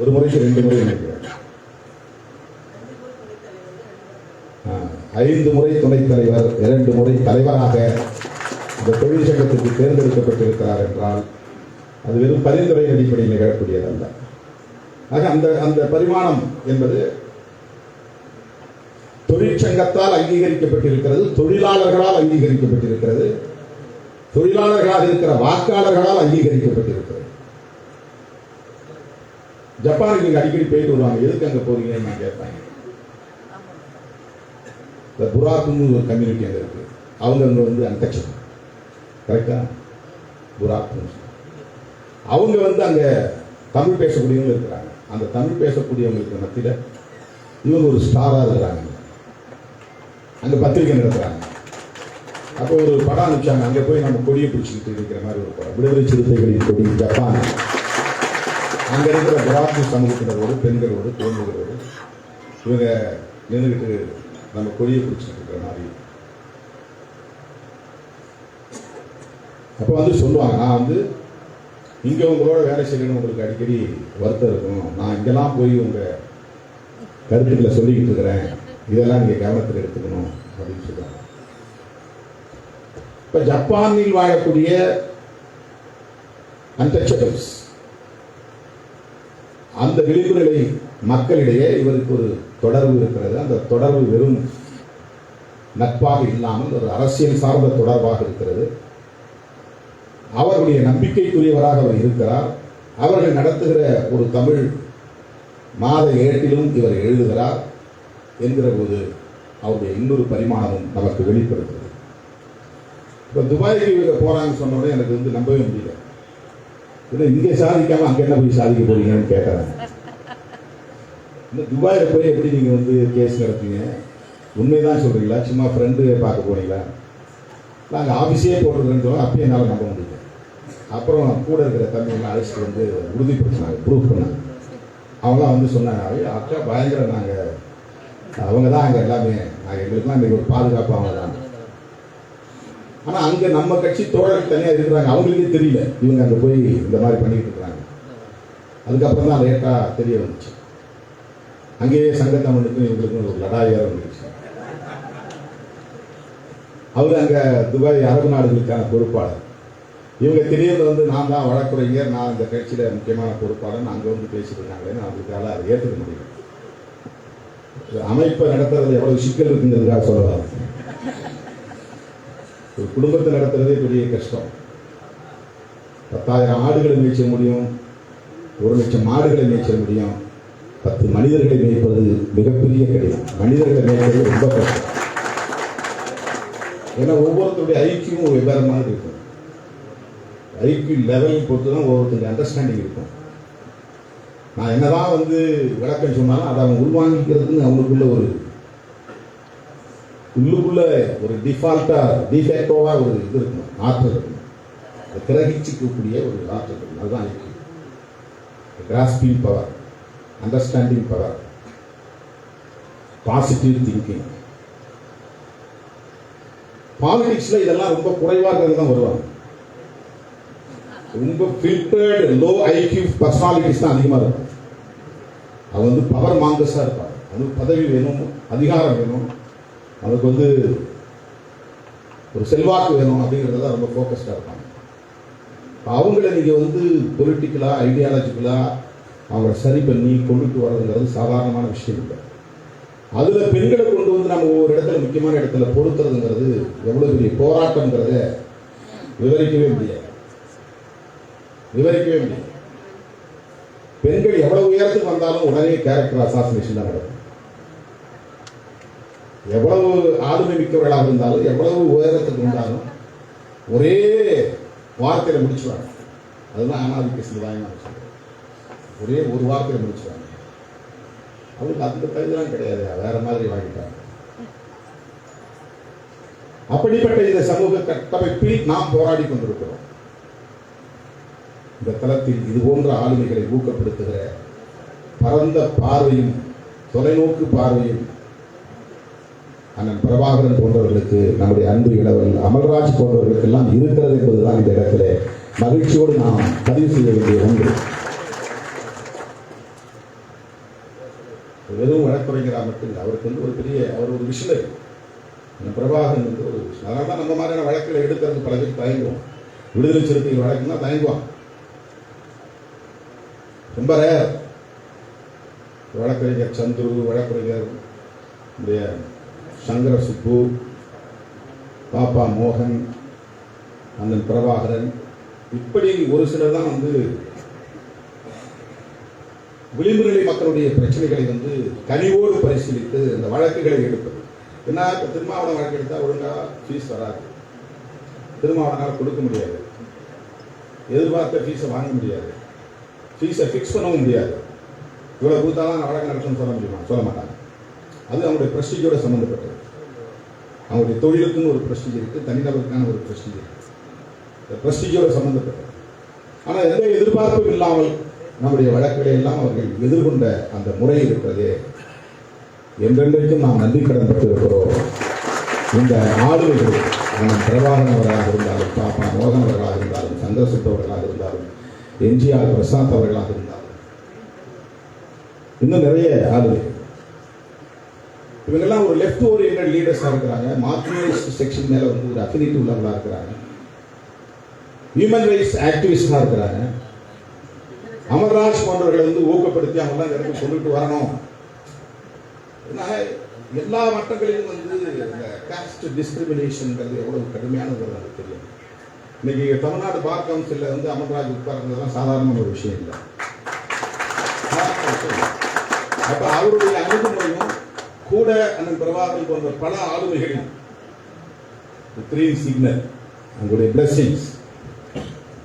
ஒரு முறைக்கு 2 முறை நினைக்கிறேன். 5 முறை துணைத் தலைவர், 2 முறை தலைவராக இந்த தொழிற்சங்கத்திற்கு தேர்ந்தெடுக்கப்பட்டிருக்கிறார் என்றால் அது வெறும் பரிந்துரை அடிப்படையில் நிகழக்கூடியதல்ல. ஆக அந்த பரிமாணம் என்பது தொழிற்சங்கத்தால் அங்கீகரிக்கப்பட்டிருக்கிறது, தொழிலாளர்களால் அங்கீகரிக்கப்பட்டிருக்கிறது, தொழிலாளர்களாக இருக்கிற வாக்காளர்களால் அங்கீகரிக்கப்பட்டிருக்கிறது. ஜப்பானுக்கு நீங்க அடிக்கடி போயிட்டு வருவாங்க, எதுக்கு அங்க போறீங்கன்னு நான் கேட்பாங்க. இந்த புராக்குன்னு ஒரு கம்யூனிட்டி அங்கே இருக்கு, அவங்க அங்கே அன்டச்சபிள், கரெக்டா? புராக்கு அவங்க அங்கே தமிழ் பேசக்கூடியவங்க இருக்கிறாங்க. அந்த தமிழ் பேசக்கூடியவங்களுக்கு மத்தியில் இவங்க ஒரு ஸ்டாராக இருக்கிறாங்க. அங்கே பத்திரிகை நடத்துகிறாங்க. அப்போ ஒரு படம் அனுப்பிச்சாங்க, அங்கே போய் நம்ம கொடியை பிடிச்சிக்கிட்டு இருக்கிற மாதிரி ஒரு படம், விடுதலை சிறுத்தைகளின் கொடி, ஜப்பான். அங்கே இருக்கிற புராக்கு சமூகத்தினரோடு, பெண்களோடு, குழந்தைகளோடு இவங்க நின்றுக்கிட்டு நம்ம கொடியை பிடிச்சிட்டு இருக்கிற மாதிரி. அப்போ சொல்லுவாங்க, நான் இங்கே உங்களோட வேலை செய்யணும், உங்களுக்கு அடிக்கடி வருத்தம் இருக்கும், நான் இங்கெல்லாம் போய் உங்கள் கருத்துக்களை சொல்லிக்கிட்டு இருக்கிறேன், இதெல்லாம் நீங்கள் கவனத்தில் எடுத்துக்கணும் அப்படின்னு சொல்லுவாங்க. இப்போ ஜப்பானில் வாழக்கூடிய அன்டச்சபிள்ஸ், அந்த விளிம்புநிலை மக்களிடையே இவருக்கு ஒரு தொடர்பு இருக்கிறது. அந்த தொடர்பு வெறும் நட்பாக இல்லாமல் ஒரு அரசியல் சார்ந்த தொடர்பாக இருக்கிறது. அவர்களுடைய நம்பிக்கைக்குரியவராக அவர் இருக்கிறார். அவர்கள் நடத்துகிற ஒரு தமிழ் மாத ஏட்டிலும் இவர் எழுதுகிறார் என்கிற போது அவருடைய இன்னொரு பரிமாணமும் நமக்கு வெளிப்படுத்துகிறது. இப்போ துபாய்க்கு இவங்க போறாங்கன்னு சொன்னோடனே எனக்கு நம்பவே முடியல. இல்லை, இங்கே சாதிக்காம அங்கே என்ன போய் சாதிக்க போறீங்கன்னு கேட்கறாங்க. இந்த துபாயில் போய் எப்படி நீங்கள் கேஸ் நடத்தீங்க? உண்மைதான் சொல்றீங்களா, சும்மா ஃப்ரெண்டு பார்க்க போனீங்களா? நாங்கள் ஆஃபீஸே போடுறதுன்னு சொல்லுவோம். அப்பயும் என்னால் நம்ப முடியல. அப்புறம் கூட இருக்கிற தம்பியெல்லாம் அழைச்சிட்டு உறுதிப்படுத்தினாங்க, ப்ரூவ் பண்ணாங்க. அவங்களாம் சொன்னாங்க, அக்கா பயங்கர, நாங்கள் அவங்க தான் அங்கே எல்லாமே, நாங்கள் எங்களுக்குலாம் இன்றைக்கி ஒரு பாதுகாப்பு அவங்க தான். ஆனால் அங்கே நம்ம கட்சி தோழர்கள் தனியாக இருக்கிறாங்க, அவங்களுக்கே தெரியல இவங்க அங்கே போய் இந்த மாதிரி பண்ணிக்கிட்டு இருக்கிறாங்க. அதுக்கப்புறம் தான் லேட்டாக தெரிய வந்துச்சு. அங்கேயே சங்கத்தமிழுக்கும் இவங்களுக்கும் ஒரு லடாய் வேற வந்துச்சு. அவர் அங்கே துபாய் அரபு நாடுகளுக்கான பொறுப்பாளர். இவங்க திடீர்னு நான் தான் வழக்குரைஞர், நான் இந்த கட்சியில் முக்கியமான பொறுப்பாளர், அங்கே பேசியிருக்காங்களேன்னு அவங்களுக்கால அதை ஏற்றுக்க முடியும். அமைப்பை நடத்துறது எவ்வளவு சிக்கல் இருக்குங்கிறதுக்காக சொல்லலாம். ஒரு குடும்பத்தை நடத்துறதே பெரிய கஷ்டம். 10,000 ஆடுகளை மேய்ச்ச முடியும், 1,00,000 மாடுகளை மேய்ச்ச முடியும். 10 மனிதர்களை மேய்ப்பது மிகப்பெரிய கடினம். மனிதர்களை மேய்ப்பது ரொம்ப கஷ்டம். ஏன்னா ஒவ்வொருத்தருடைய ஐக்கியமும் வெவ்வேறு மாதிரி இருக்கும். ஐக்கிய லெவல் பொறுத்து தான் ஒவ்வொருத்தருடைய அண்டர்ஸ்டாண்டிங் இருக்கும். நான் என்னதான் விளக்கம் சொன்னாலும் அதை அவன் உள்வாங்கிக்கிறதுன்னு அவனுக்குள்ள உள்ளுக்குள்ள ஒரு டிஃபேக்டோவா ஒரு இது இருக்கணும், ஆற்றல் இருக்கணும். அதை கிரகிச்சிக்கக்கூடிய ஒரு ஆற்றல் இருக்கணும். அதுதான் ஐக்கியம். Grasping power, understanding power, positive thinking. பாலிடிக்ஸ்ல இதெல்லாம் ரொம்ப குறைவாக தான் வருவாங்க. ரொம்ப ஃபில்டர்டு லோ ஐக்யூ பர்சனாலிட்டிஸ் தான் அதிகமாக இருக்கும். அவன் பவர் மாங்கஸா இருப்பான். அவனுக்கு பதவி வேணும், அதிகாரம் வேணும், அவனுக்கு ஒரு செல்வாக்கு வேணும் அப்படிங்கிறத ரொம்ப ஃபோக்கஸ்டாக இருப்பாங்க. அவங்கள நீங்கள் பொலிட்டிக்கலா ஐடியாலஜிக்கலா அவங்கள சரி பண்ணி கொண்டுட்டு வர்றதுங்கிறது சாதாரணமான விஷயம் இல்லை. அதில் பெண்களை கொண்டு நம்ம ஒவ்வொரு இடத்துல முக்கியமான இடத்துல பொறுத்துறதுங்கிறது எவ்வளோ பெரிய போராட்டம்ங்கிறத விவரிக்கவே முடியாது. பெண்கள் எவ்வளவு உயரத்துக்கு வந்தாலும் உடனே கேரக்டர் அசாசினேஷன் தான் நடக்கும். எவ்வளவு ஆளுமை மிக்கவர்களாக இருந்தாலும், எவ்வளவு உயரத்துக்கு வந்தாலும் ஒரே வார்த்தையில முடிச்சுவாங்க. அதுதான் அனாதிக்க சமுதாயம் சொல்றேன். ஒரே ஒரு வார்த்தையில முடிச்சுவாங்க. அவங்களுக்கு அந்த தகுதிலாம் கிடையாது, வேற மாதிரி வாங்கிட்டாங்க. அப்படிப்பட்ட இந்த சமூக கட்டமைப்பில் நாம் போராடி கொண்டிருக்கிறோம். இந்த தளத்தில் இது போன்ற ஆளுமைகளை ஊக்கப்படுத்துகிற பரந்த பார்வையும் தொலைநோக்கு பார்வையும் அண்ணன் பிரபாகரன் போன்றவர்களுக்கு, நம்முடைய அன்பு இளவல் அமல்ராஜ் போன்றவர்களுக்கு எல்லாம் இருக்கிறது என்பதுதான் இந்த இடத்துல மகிழ்ச்சியோடு நாம் பதிவு செய்ய வேண்டிய ஒன்று. வெறும் வழக்குரைஞரா மட்டும் இல்லை, அவருக்கு அவர் ஒரு விஷயம். பிரபாகரன் ஒரு விஷயம். அதனால தான் நம்ம மாதிரியான வழக்குகளை எடுக்கிறது பல பேர் தயங்குவோம். விடுதலை சிறுத்தைகள் வழக்குன்னா தயங்குவான். ரொம்ப ரேர். வழக்கறிஞர் சந்துரு, வழக்கறிஞர் சங்கர சுப்பு, பாப்பா மோகன், அண்ணன் பிரபாகரன், இப்படி ஒரு சிலர் தான் விளிம்பு நிலை மக்களுடைய பிரச்சனைகளை கனிவோடு பரிசீலித்து அந்த வழக்குகளை எடுப்பது. ஏன்னா இப்போ திருமாவளவன் வழக்கு எடுத்தால் ஒழுங்காக ஃபீஸ் வராது, திருமாவளவனால் கொடுக்க முடியாது, எதிர்பார்த்த ஃபீஸை வாங்க முடியாது, ஃபீஸை ஃபிக்ஸ் பண்ணவும் முடியாது. இவ்வளோ கொடுத்தா தான் நான் வழக்கு நடத்தணும்னு சொல்ல முடியுமா? சொல்ல மாட்டாங்க. அது அவங்களுடைய ப்ரெஸ்டீஜோட சம்மந்தப்பட்டது. அவங்களுடைய தொழிலுக்குன்னு ஒரு ப்ரெஸ்டீஜ் இருக்குது, தனிநபருக்கான ஒரு ப்ரெஸ்டீஜ் இருக்குது, ப்ரெஸ்டீஜோட சம்மந்தப்பட்டது. ஆனால் எந்த எதிர்பார்ப்பும் இல்லாமல் நம்முடைய வழக்குகளை எல்லாம் அவர்கள் எதிர்கொண்ட அந்த முறை இருக்கிறதே, என்றென்றைக்கும் நாம் நன்றி கடன் பெற்றிருக்கிறோம். இந்த ஆளுமைகள் அண்ணன் பிரபாகரன் அவர்களாக இருந்தாலும், பாப்பா மோகன் அவர்களாக இருந்தாலும், சந்திரசுப்பு அவர்களாக இருந்தாலும், எம்ஜிஆர் பிரசாந்த் அவர்களாக இருந்தாலும், இன்னும் நிறைய ஆளுமைகள். இவங்கெல்லாம் ஒரு லெஃப்ட் ஓரியன்டட் லீடர்ஸாக இருக்கிறாங்க. மார்ஜினலைஸ்ட் செக்ஷன் மேலே ஒரு அஃபினிட்டி உள்ளவர்களாக இருக்கிறாங்க. ஹியூமன் ரைட்ஸ் ஆக்டிவிஸ்டாக இருக்கிறாங்க. அமர்ராஜ் போன்றவர்களை ஊக்கப்படுத்தி அவங்களாம் இந்த இடத்துக்கு கொண்டுட்டு வரணும். எல்லா மட்டங்களிலும் இந்த காஸ்ட் டிஸ்கிரிமினேஷன்ங்கிறது எவ்வளவு கடுமையானது நமக்கு தெரியும். இன்னைக்கு தமிழ்நாடு பார் கவுன்சிலில் அமர்ராஜ் உட்கார்ந்ததெல்லாம் சாதாரண ஒரு விஷயம் இல்லை. அப்ப அவருடைய அணுகுமுறையும் கூட அண்ணன் பிரபாகரன் போன்ற பல ஆளுமைகளின் கிரீன் சிக்னல், அவங்களுடைய பிளஸிங்ஸ்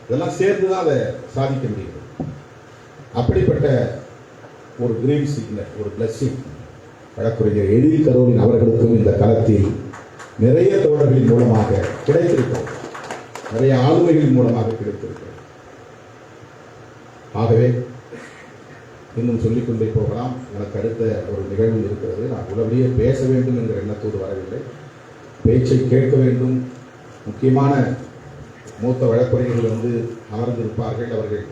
இதெல்லாம் சேர்ந்துதான் அதை சாதிக்க முடியும். அப்படிப்பட்ட ஒரு கிரீன் சிக்னல், ஒரு பிளஸிங் வழக்குரைஞர் எழில் கரோலின் அவர்களுக்கும் இந்த களத்தில் நிறைய தோழர்களின் மூலமாக கிடைத்திருக்கிறது, நிறைய ஆளுமைகளின் மூலமாக கிடைத்திருக்கிறது. ஆகவே இன்னும் சொல்லிக்கொண்டே போகலாம். எனக்கு அடுத்த ஒரு நிகழ்வு இருக்கிறது. நான் உடனடியே பேச வேண்டும் என்ற எண்ணத்தோடு வரவில்லை, பேச்சை கேட்க வேண்டும். முக்கியமான மூத்த வழக்குரைஞர்கள் அமர்ந்திருப்பார்கள், அவர்கள்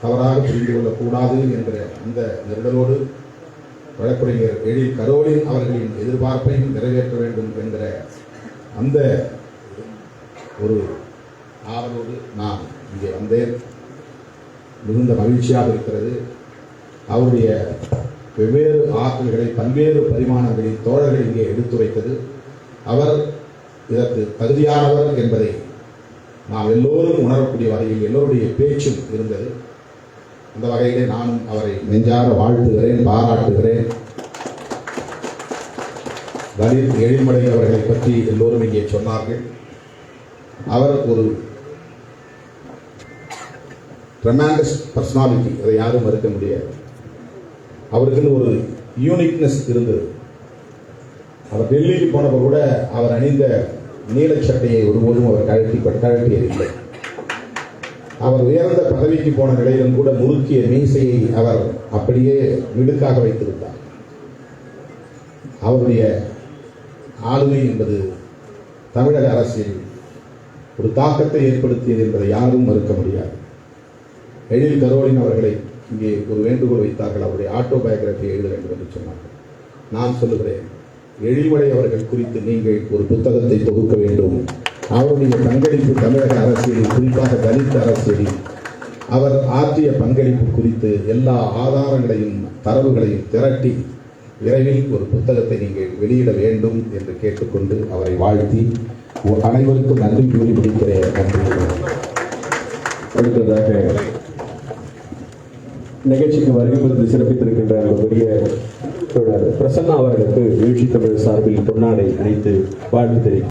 தவறாக புரிந்து கொள்ளக்கூடாது என்ற அந்த நெருடலோடு வழக்குரைஞர் எழில் கரோலின் அவர்களின் எதிர்பார்ப்பையும் நிறைவேற்ற வேண்டும் என்கிற அந்த ஒரு ஆவலோடு நான் இங்கே வந்தேன். மிகுந்த மகிழ்ச்சியாக இருக்கிறது. அவருடைய வெவ்வேறு ஆற்றல்களை பல்வேறு பரிமாணங்களில் தோழர்கள் இங்கே எடுத்துரைத்தது. அவர் இதற்கு தகுதியானவர் என்பதை நாம் எல்லோரும் உணரக்கூடிய வகையில் எல்லோருடைய பேச்சும் இருந்தது. அந்த வகையிலே நானும் அவரை நெஞ்சார வாழ்த்துகிறேன், பாராட்டுகிறேன். லலித் எழில்மலை அவர்களை பற்றி எல்லோரும் இங்கே சொன்னார்கள். அவர் ஒரு ட்ரெமெண்டஸ் பர்சனாலிட்டி, அதை யாரும் மறுக்க முடியாது. அவருக்குன்னு ஒரு யூனிக்னஸ் இருந்தது. அவர் டெல்லிக்கு போனப்போ கூட அவர் அணிந்த நீலச்சட்டையை ஒருபோதும் அவர் கழட்டியதில்லை. அவர் உயர்ந்த பதவிக்கு போன நிலையிலும் கூட முறுக்கிய மீசையை அவர் அப்படியே மிடுக்காக வைத்திருந்தார். அவருடைய ஆளுமை என்பது தமிழக அரசியல் ஒரு தாக்கத்தை ஏற்படுத்தியது என்பதை யாரும் மறுக்க முடியாது. எழில் கரோலின் அவர்களை இங்கே ஒரு வேண்டுகோள் வைத்தார்கள், அவருடைய ஆட்டோபயோகிராஃபியை எழுத வேண்டும் என்று சொன்னார்கள். நான் சொல்லுகிறேன், எழில்மலை அவர்கள் குறித்து நீங்கள் ஒரு புத்தகத்தை தொகுக்க வேண்டும். அவருடைய பங்களிப்பு தமிழக அரசியலில், குறிப்பாக தலித் அரசியலில் அவர் ஆற்றிய பங்களிப்பு குறித்து எல்லா ஆதாரங்களையும் தரவுகளையும் திரட்டி விரைவில் ஒரு புத்தகத்தை நீங்கள் வெளியிட வேண்டும் என்று கேட்டுக்கொண்டு அவரை வாழ்த்தி அனைவருக்கும் நன்றி கூறி முடிக்கிறேன். நன்றி. அடுத்ததாக நிகழ்ச்சிக்கு வருகை புரிந்து சிறப்பித்திருக்கின்ற பெரிய பிரசன்னா அவர்களுக்கு எழுச்சி தமிழ் சார்பில் பொன்னாடை அளித்து வாழ்த்து தெரிவித்தார்.